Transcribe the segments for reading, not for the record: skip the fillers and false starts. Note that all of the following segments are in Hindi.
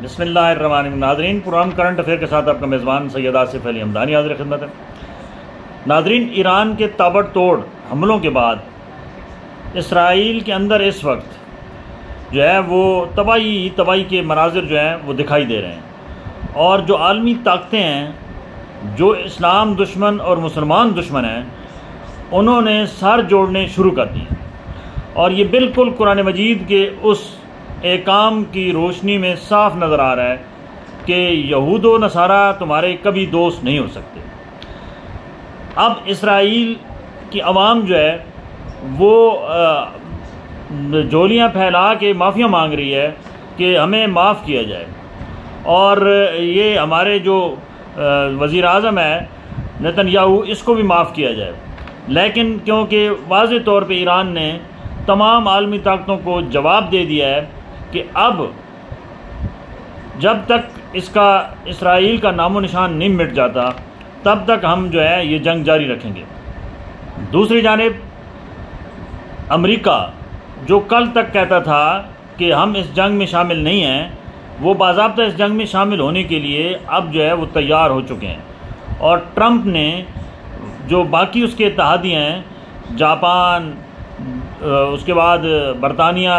बिस्मिल्लाहिर्रहमानिर्रहीम। नाज़रीन, प्रोग्राम करंट अफेयर के साथ आपका मेज़बान सैयद आसिफ अली हमदानी हाज़िर खिदमत है। नाज़रीन, ईरान के ताबड़तोड़ हमलों के बाद इसराइल के अंदर इस वक्त जो है वो तबाही के मनाजिर जो हैं वो दिखाई दे रहे हैं, और जो आलमी ताकतें हैं, जो इस्लाम दुश्मन और मुसलमान दुश्मन हैं, उन्होंने सर जोड़ने शुरू कर दिए। और ये बिल्कुल कुरान मजीद के उस एकाम की रोशनी में साफ नज़र आ रहा है कि यहूद व नसारा तुम्हारे कभी दोस्त नहीं हो सकते। अब इसराइल की आवाम जो है वो झोलियाँ फैला के माफ़िया मांग रही है कि हमें माफ़ किया जाए, और ये हमारे जो वज़ीर आज़म है नेतन्याहू, इसको भी माफ़ किया जाए। लेकिन क्योंकि वाज़ेह तौर पे ईरान ने तमाम आलमी ताकतों को जवाब दे दिया है कि अब जब तक इसका इसराइल का नामो निशान नहीं मिट जाता तब तक हम जो है ये जंग जारी रखेंगे। दूसरी जानिब अमेरिका, जो कल तक कहता था कि हम इस जंग में शामिल नहीं हैं, वो बाज़ाब्ता इस जंग में शामिल होने के लिए अब जो है वो तैयार हो चुके हैं। और ट्रंप ने जो बाकी उसके इत्तेहादी हैं, जापान, उसके बाद बरतानिया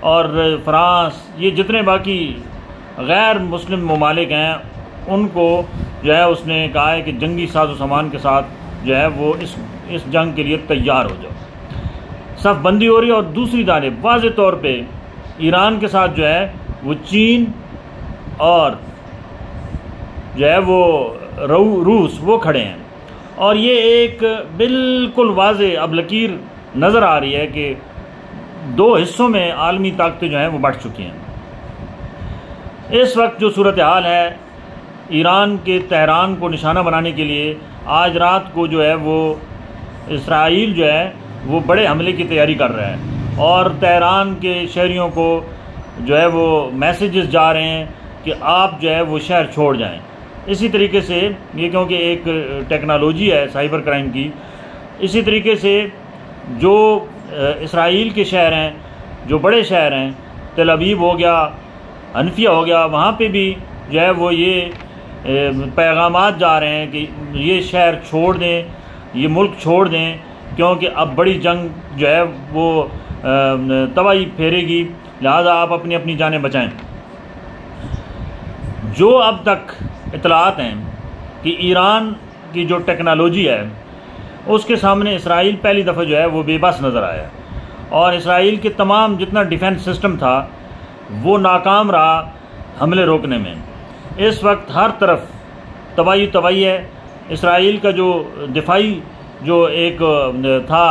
और फ्रांस, ये जितने बाकी गैर मुस्लिम ममालिक हैं, उनको जो है उसने कहा है कि जंगी साजो सामान के साथ जो है वो इस जंग के लिए तैयार हो जाओ। सफ बंदी हो रही है। और दूसरी जानिब वाज़ेह तौर पे ईरान के साथ जो है वो चीन और जो है वो रूस वो खड़े हैं, और ये एक बिल्कुल वाज़ेह अब लकीर नज़र आ रही है कि दो हिस्सों में आलमी ताकतें जो हैं वो बढ़ चुकी हैं। इस वक्त जो सूरत हाल है, ईरान के तेहरान को निशाना बनाने के लिए आज रात को जो है वो इसराइल जो है वो बड़े हमले की तैयारी कर रहा है, और तेहरान के शहरियों को जो है वो मैसेजेस जा रहे हैं कि आप जो है वो शहर छोड़ जाएं। इसी तरीके से ये क्योंकि एक टेक्नोलॉजी है साइबर क्राइम की, इसी तरीके से जो इसराइल के शहर हैं, जो बड़े शहर हैं, तेल अवीव हो गया, हनफिया हो गया, वहाँ पे भी जो है वो ये पैगामात जा रहे हैं कि ये शहर छोड़ दें, ये मुल्क छोड़ दें, क्योंकि अब बड़ी जंग जो है वो तबाही फेरेगी, लिहाजा आप अपनी अपनी जानें बचाएं। जो अब तक इतलात हैं कि ईरान की जो टेक्नोलॉजी है उसके सामने इसराइल पहली दफ़ा जो है वो बेबस नज़र आया, और इसराइल के तमाम जितना डिफेंस सिस्टम था वो नाकाम रहा हमले रोकने में। इस वक्त हर तरफ तबाही है। इसराइल का जो दिफाई जो एक था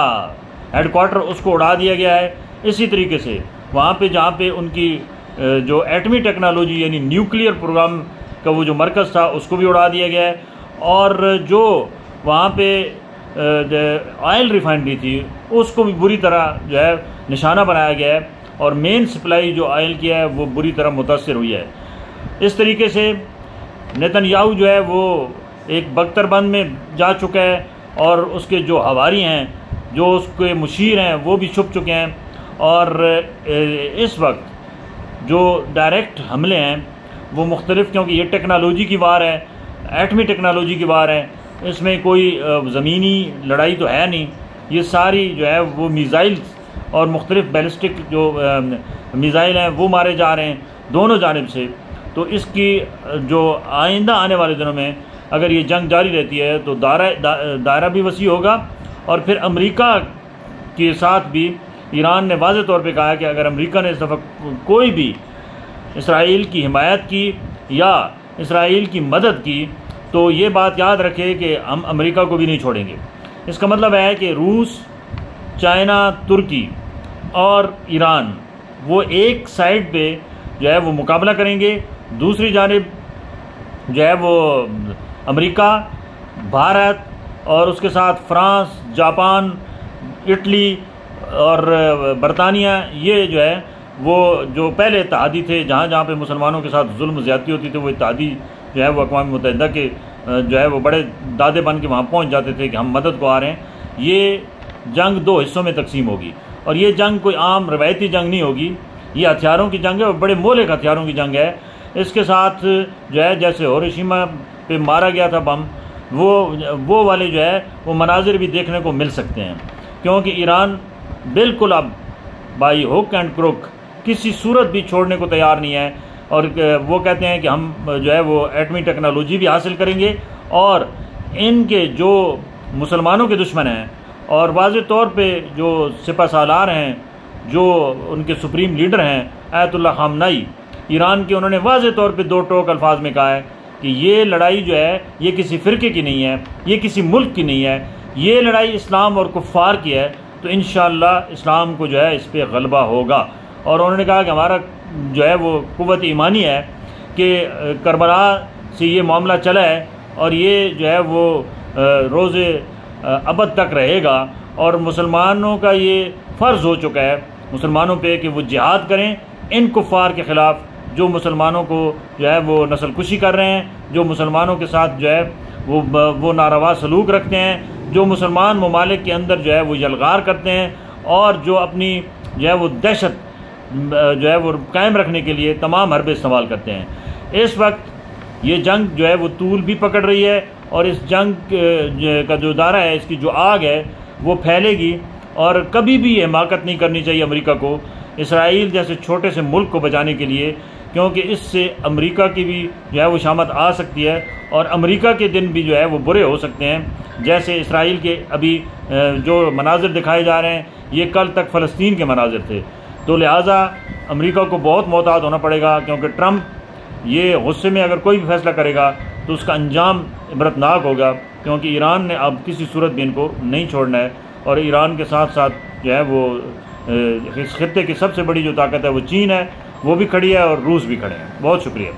हेडक्वार्टर, उसको उड़ा दिया गया है। इसी तरीके से वहाँ पे जहाँ पे उनकी जो एटमी टेक्नोलॉजी यानी न्यूक्लियर प्रोग्राम का वो जो मरकज़ था उसको भी उड़ा दिया गया है, और जो वहाँ पे ऑयल रिफाइनरी थी उसको भी बुरी तरह जो है निशाना बनाया गया है, और मेन सप्लाई जो ऑयल की है वो बुरी तरह मुतासर हुई है। इस तरीके से नेतन्याहू जो है वो एक बख्तरबंद में जा चुका है, और उसके जो हवारी हैं, जो उसके मुशीर हैं, वो भी छुप चुके हैं। और इस वक्त जो डायरेक्ट हमले हैं वो मुख्तलिफ, क्योंकि ये टेक्नोलॉजी की वार है, एटमी टेक्नोलॉजी की वार है, इसमें कोई ज़मीनी लड़ाई तो है नहीं, ये सारी जो है वो मिज़ाइल्स और मुख्तलिफ बैलिस्टिक जो मिज़ाइल हैं वो मारे जा रहे हैं दोनों जानिब से। तो इसकी जो आइंदा आने वाले दिनों में अगर ये जंग जारी रहती है तो दायरा भी वसी होगा, और फिर अमेरिका के साथ भी ईरान ने वाज़ेह तौर पे कहा है कि अगर अमेरिका ने इस दफ़ा कोई भी इसराइल की हिमायत की या इसराइल की मदद की तो ये बात याद रखे कि हम अमेरिका को भी नहीं छोड़ेंगे। इसका मतलब है कि रूस, चाइना, तुर्की और ईरान वो एक साइड पे जो है वो मुकाबला करेंगे, दूसरी जानिब जो है वो अमेरिका, भारत और उसके साथ फ्रांस, जापान, इटली और बरतानिया, ये जो है वो जो पहले इत्तेहादी थे, जहाँ जहाँ पे मुसलमानों के साथ जुल्म ज़्यादती होती थी, वो इत्तेहादी जो है वो अक़वाम मुत्तहिदा के जो है वो बड़े दादे बन के वहाँ पहुँच जाते थे कि हम मदद को आ रहे हैं। ये जंग दो हिस्सों में तकसीम होगी, और ये जंग कोई आम रवायती जंग नहीं होगी, ये हथियारों की जंग है और बड़े मोहलिक हथियारों की जंग है। इसके साथ जो है जैसे हिरोशिमा पे मारा गया था बम, वो वाले जो है वो मनाजिर भी देखने को मिल सकते हैं, क्योंकि ईरान बिल्कुल अब बाई हुक एंड क्रुक किसी सूरत भी छोड़ने को तैयार नहीं है। और वो कहते हैं कि हम जो है वो एटमी टेक्नोलॉजी भी हासिल करेंगे, और इनके जो मुसलमानों के दुश्मन हैं और वाज़े तौर पे जो सिपह सालार हैं, जो उनके सुप्रीम लीडर हैं आयतुल्लाह ख़ामनेई ईरान के, उन्होंने वाज़े तौर पे दो टोक अल्फाज में कहा है कि ये लड़ाई जो है ये किसी फ़िरके की नहीं है, ये किसी मुल्क की नहीं है, ये लड़ाई इस्लाम और कुफ़ार की है। तो इंशाअल्लाह इस्लाम को जो है इस पर गलबा होगा। और उन्होंने कहा कि हमारा जो है वो कुव्वत ईमानी है कि करबला से ये मामला चला है और ये जो है वो रोज़े अबद तक रहेगा, और मुसलमानों का ये फ़र्ज़ हो चुका है मुसलमानों पे कि वो जिहाद करें इन कुफ़ार के ख़िलाफ़ जो मुसलमानों को जो है वो नस्ल कुशी कर रहे हैं, जो मुसलमानों के साथ जो है वो नारवा सलूक रखते हैं, जो मुसलमान ममालिक के अंदर जो है वो यलगार करते हैं, और जो अपनी जो है वो दहशत जो है वो कायम रखने के लिए तमाम हरबे इस्तेमाल करते हैं। इस वक्त ये जंग जो है वो तूल भी पकड़ रही है, और इस जंग का जो दायरा है, इसकी जो आग है वो फैलेगी, और कभी भी हिमाकत नहीं करनी चाहिए अमेरिका को इसराइल जैसे छोटे से मुल्क को बचाने के लिए, क्योंकि इससे अमेरिका की भी जो है वो शामत आ सकती है, और अमेरिका के दिन भी जो है वो बुरे हो सकते हैं। जैसे इसराइल के अभी जो मनाजिर दिखाए जा रहे हैं ये कल तक फ़लस्तीन के मनाजिर थे। तो लिहाजा अमेरिका को बहुत मोहतात होना पड़ेगा, क्योंकि ट्रंप ये गुस्से में अगर कोई भी फैसला करेगा तो उसका अंजाम इबरतनाक होगा, क्योंकि ईरान ने अब किसी सूरत भी इनको नहीं छोड़ना है। और ईरान के साथ साथ जो है वो इस खित्ते की सबसे बड़ी जो ताकत है वो चीन है, वो भी खड़ी है, और रूस भी खड़े हैं। बहुत शुक्रिया।